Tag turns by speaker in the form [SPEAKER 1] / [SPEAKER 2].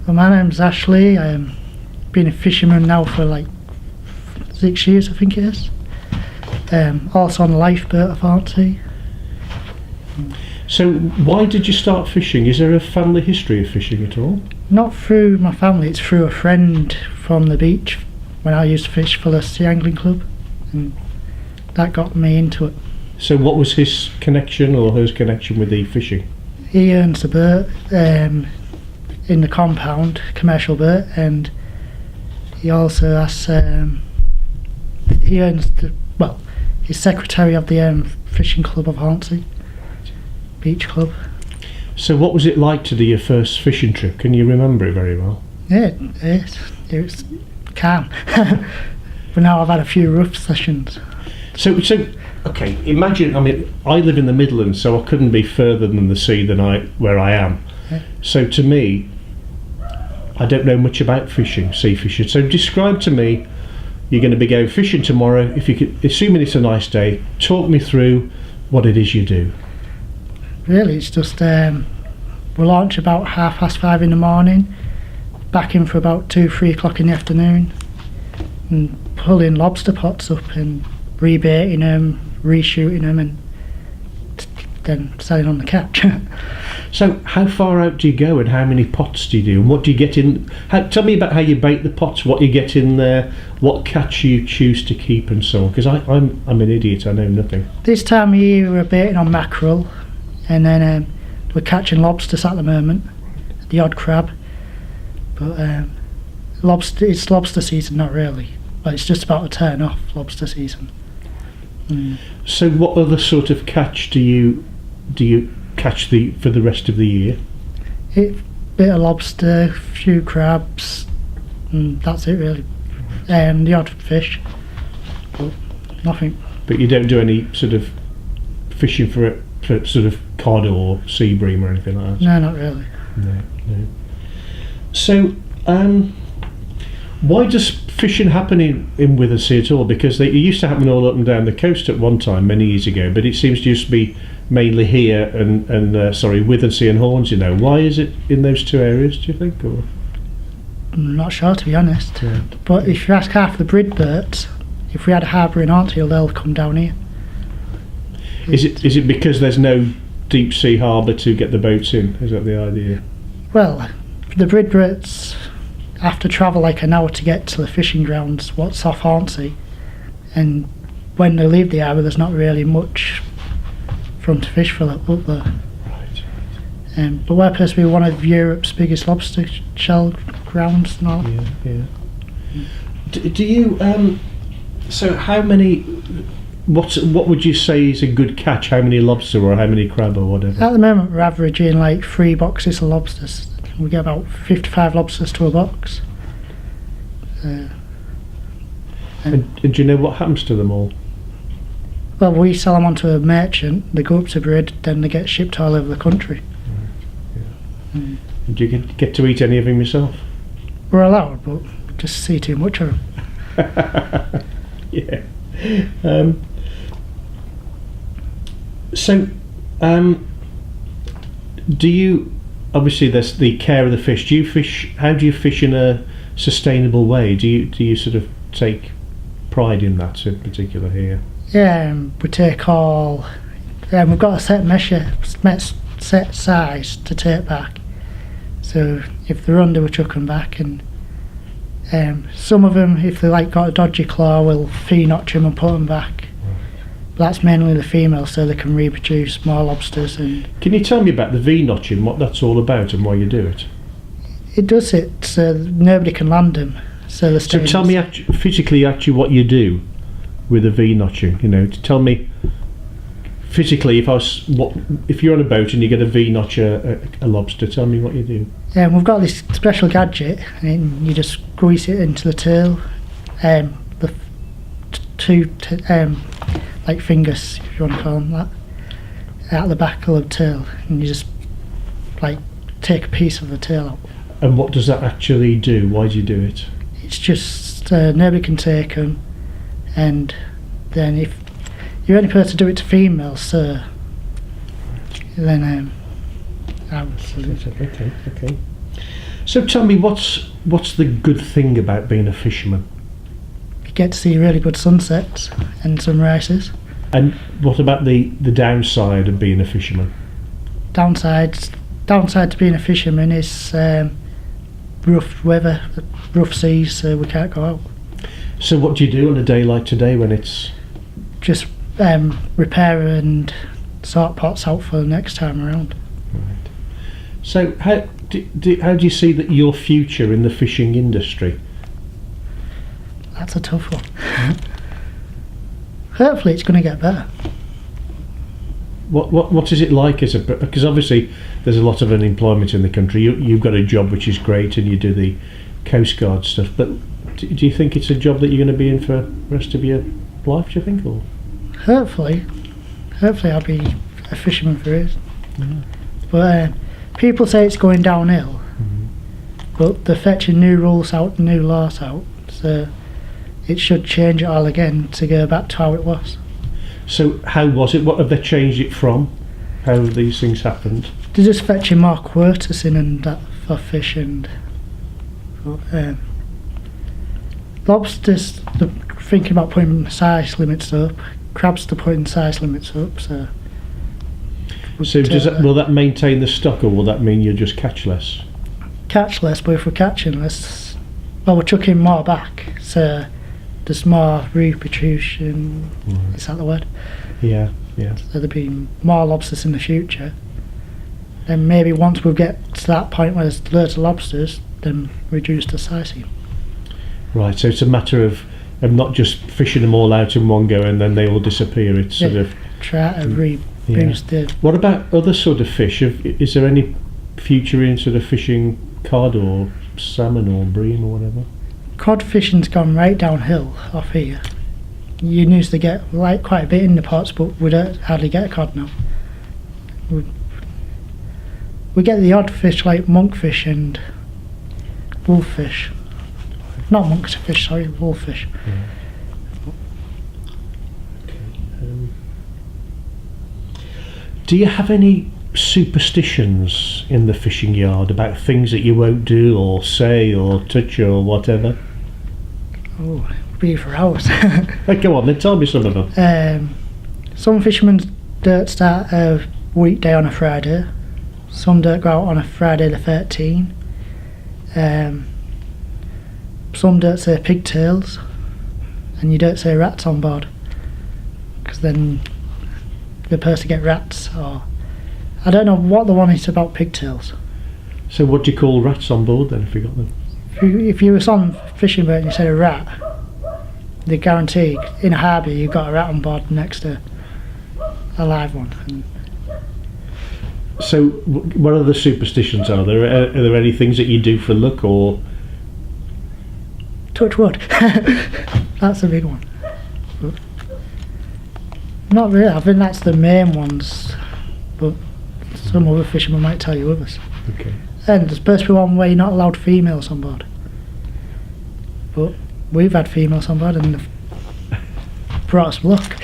[SPEAKER 1] Well, my name's Ashley. I've been a fisherman now for like 6 years, I think it is. Also on a lifeboat at Hornsey.
[SPEAKER 2] So why did you start fishing? Is there a family history of fishing at all?
[SPEAKER 1] Not through my family, it's through a friend from the beach when I used to fish for the Sea Angling Club, and that got me into it.
[SPEAKER 2] So what was his connection or her connection with the fishing?
[SPEAKER 1] He owns a boat in the compound, commercial boat, and he also has he owns he's secretary of the fishing club of Hornsey Beach Club.
[SPEAKER 2] So what was it like to do your first fishing trip? Can you remember it very well?
[SPEAKER 1] Yeah, it was calm. But now I've had a few rough sessions.
[SPEAKER 2] So okay, imagine, I mean, I live in the Midlands, so I couldn't be further than the sea than where I am.
[SPEAKER 1] Yeah.
[SPEAKER 2] So to me, I don't know much about fishing, sea fishing. So describe to me, you're going to be going fishing tomorrow. If you could, assuming it's a nice day, talk me through what it is you do.
[SPEAKER 1] Really, it's just we launch about 5:30 in the morning, back in for about 2-3 o'clock in the afternoon, and pulling lobster pots up and rebaiting them, reshooting them, and then selling on the catch.
[SPEAKER 2] So how far out do you go, and how many pots do you do, and what do you get in? Tell me about how you bait the pots, what you get in there, what catch you choose to keep, and so on. Because I'm an idiot, I know nothing.
[SPEAKER 1] This time of year we're baiting on mackerel, and then we're catching lobsters at the moment, the odd crab. But it's lobster season, not really. But it's just about to turn off lobster season.
[SPEAKER 2] So what other sort of catch do you catch for the rest of the year?
[SPEAKER 1] Bit of lobster, few crabs, and that's it really. The odd fish, but nothing.
[SPEAKER 2] But you don't do any sort of fishing for sort of cod or sea bream or anything like that?
[SPEAKER 1] No, not really.
[SPEAKER 2] No. So why does fishing happen in Withersea at all? Because it used to happen all up and down the coast at one time, many years ago, but it seems to just be mainly here and Withersea and Hornsey now. Why is it in those two areas, do you think? Or?
[SPEAKER 1] I'm not sure, to be honest.
[SPEAKER 2] Yeah.
[SPEAKER 1] But if you ask half the brid birds, if we had a harbour in Hornsey, they'll come down here.
[SPEAKER 2] Is it because there's no deep sea harbour to get the boats in? Is that the idea?
[SPEAKER 1] Well, the brid birds have to travel like an hour to get to the fishing grounds, what's off Hornsey, and when they leave the harbour there's not really much for them to fish for up there.
[SPEAKER 2] Right.
[SPEAKER 1] But we're supposed to be one of Europe's biggest lobster shell grounds and all.
[SPEAKER 2] Yeah. Do you so how many, what would you say is a good catch? How many lobster or how many crab or whatever?
[SPEAKER 1] At the moment we're averaging like 3 boxes of lobsters. We get about 55 lobsters to a box.
[SPEAKER 2] And do you know what happens to them all?
[SPEAKER 1] Well, we sell them onto a merchant, they go up to brid, then they get shipped all over the country.
[SPEAKER 2] And do you get to eat any of them yourself?
[SPEAKER 1] We're allowed, but we just see too much of them.
[SPEAKER 2] Yeah. Do you, obviously there's the care of the fish, how do you fish in a sustainable way? Do you sort of take pride in that in particular here?
[SPEAKER 1] Yeah, we take all, we've got a set size to take back. So if they're under, we chuck them back, and some of them, if they got a dodgy claw, we'll notch them and put them back. But that's mainly the females, so they can reproduce more lobsters. And
[SPEAKER 2] can you tell me about the V-notching, what that's all about and why you do it?
[SPEAKER 1] It does it so nobody can land them. So
[SPEAKER 2] tell me physically what you do with a V-notching. Tell me physically, if you're on a boat and you get a V-notch a lobster, tell me what you do.
[SPEAKER 1] Yeah, we've got this special gadget, and you just squeeze it into the tail. The two fingers, if you want to call them that, at the back of the tail, and you just take a piece of the tail out.
[SPEAKER 2] And what does that actually do? Why do you do it?
[SPEAKER 1] It's just nobody can take them, and then if you're only supposed to do it to females, so then
[SPEAKER 2] Okay. So tell me, what's the good thing about being a fisherman?
[SPEAKER 1] You get to see really good sunsets and sunrises.
[SPEAKER 2] And what about the downside of being a fisherman?
[SPEAKER 1] Downside to being a fisherman is rough weather, rough seas, so we can't go out.
[SPEAKER 2] So what do you do on a day like today when it's...
[SPEAKER 1] Just repair and sort pots out for the next time around.
[SPEAKER 2] Right. So how do you see that your future in the fishing industry?
[SPEAKER 1] That's a tough one. Hopefully it's going to get better.
[SPEAKER 2] What is it like because obviously there's a lot of unemployment in the country. You've got a job which is great and you do the Coast Guard stuff, but do you think it's a job that you're going to be in for the rest of your life, do you think? Or?
[SPEAKER 1] Hopefully I'll be a fisherman for it.
[SPEAKER 2] Yeah.
[SPEAKER 1] But people say it's going downhill, but they're fetching new rules out, new laws out, so it should change it all again to go back to how it was.
[SPEAKER 2] So how was it? What have they changed it from? How have these things happened?
[SPEAKER 1] They're just fetching more quotas in and that for fish and lobsters. They're thinking about putting size limits up. Crabs they're putting size limits up. So
[SPEAKER 2] will that maintain the stock, or will that mean you'll just catch less?
[SPEAKER 1] Catch less, but if we're catching less, well, we're chucking more back. So there's more reproduction.
[SPEAKER 2] Right.
[SPEAKER 1] Is that the word?
[SPEAKER 2] Yeah.
[SPEAKER 1] So there'll be more lobsters in the future. Then maybe once we get to that point where there's loads of lobsters, then reduce the sizing.
[SPEAKER 2] Right, so it's a matter of not just fishing them all out in one go and then they all disappear. It's sort of...
[SPEAKER 1] Try to reboost the...
[SPEAKER 2] What about other sort of fish? Is there any future in sort of fishing cod or salmon or bream or whatever?
[SPEAKER 1] Cod fishing's gone right downhill off here. You used to get quite a bit in the pots, but we don't hardly get a cod now. We get the odd fish like monkfish and wolffish. Not monkfish, sorry, wolffish.
[SPEAKER 2] Yeah. Do you have any superstitions in the fishing yard about things that you won't do or say or touch or whatever?
[SPEAKER 1] Oh, be for hours.
[SPEAKER 2] Go on then, tell me some of them.
[SPEAKER 1] Some fishermen don't start a weekday on a Friday. Some don't go out on a Friday the 13th. Some don't say pigtails, and you don't say rats on board, because then the person get rats, or I don't know what the one is about pigtails.
[SPEAKER 2] So what do you call rats on board then if you got them?
[SPEAKER 1] If you was on a fishing boat and you said a rat, they guarantee in a harbour you've got a rat on board next to a live one. And
[SPEAKER 2] so what other superstitions are there? Are there any things that you do for luck or...
[SPEAKER 1] touch wood. That's a big one. But not really, I think that's the main ones, but some other fishermen might tell you others.
[SPEAKER 2] Okay.
[SPEAKER 1] And there's supposed to be one where you're not allowed females on board, but we've had females on board and they've brought us luck.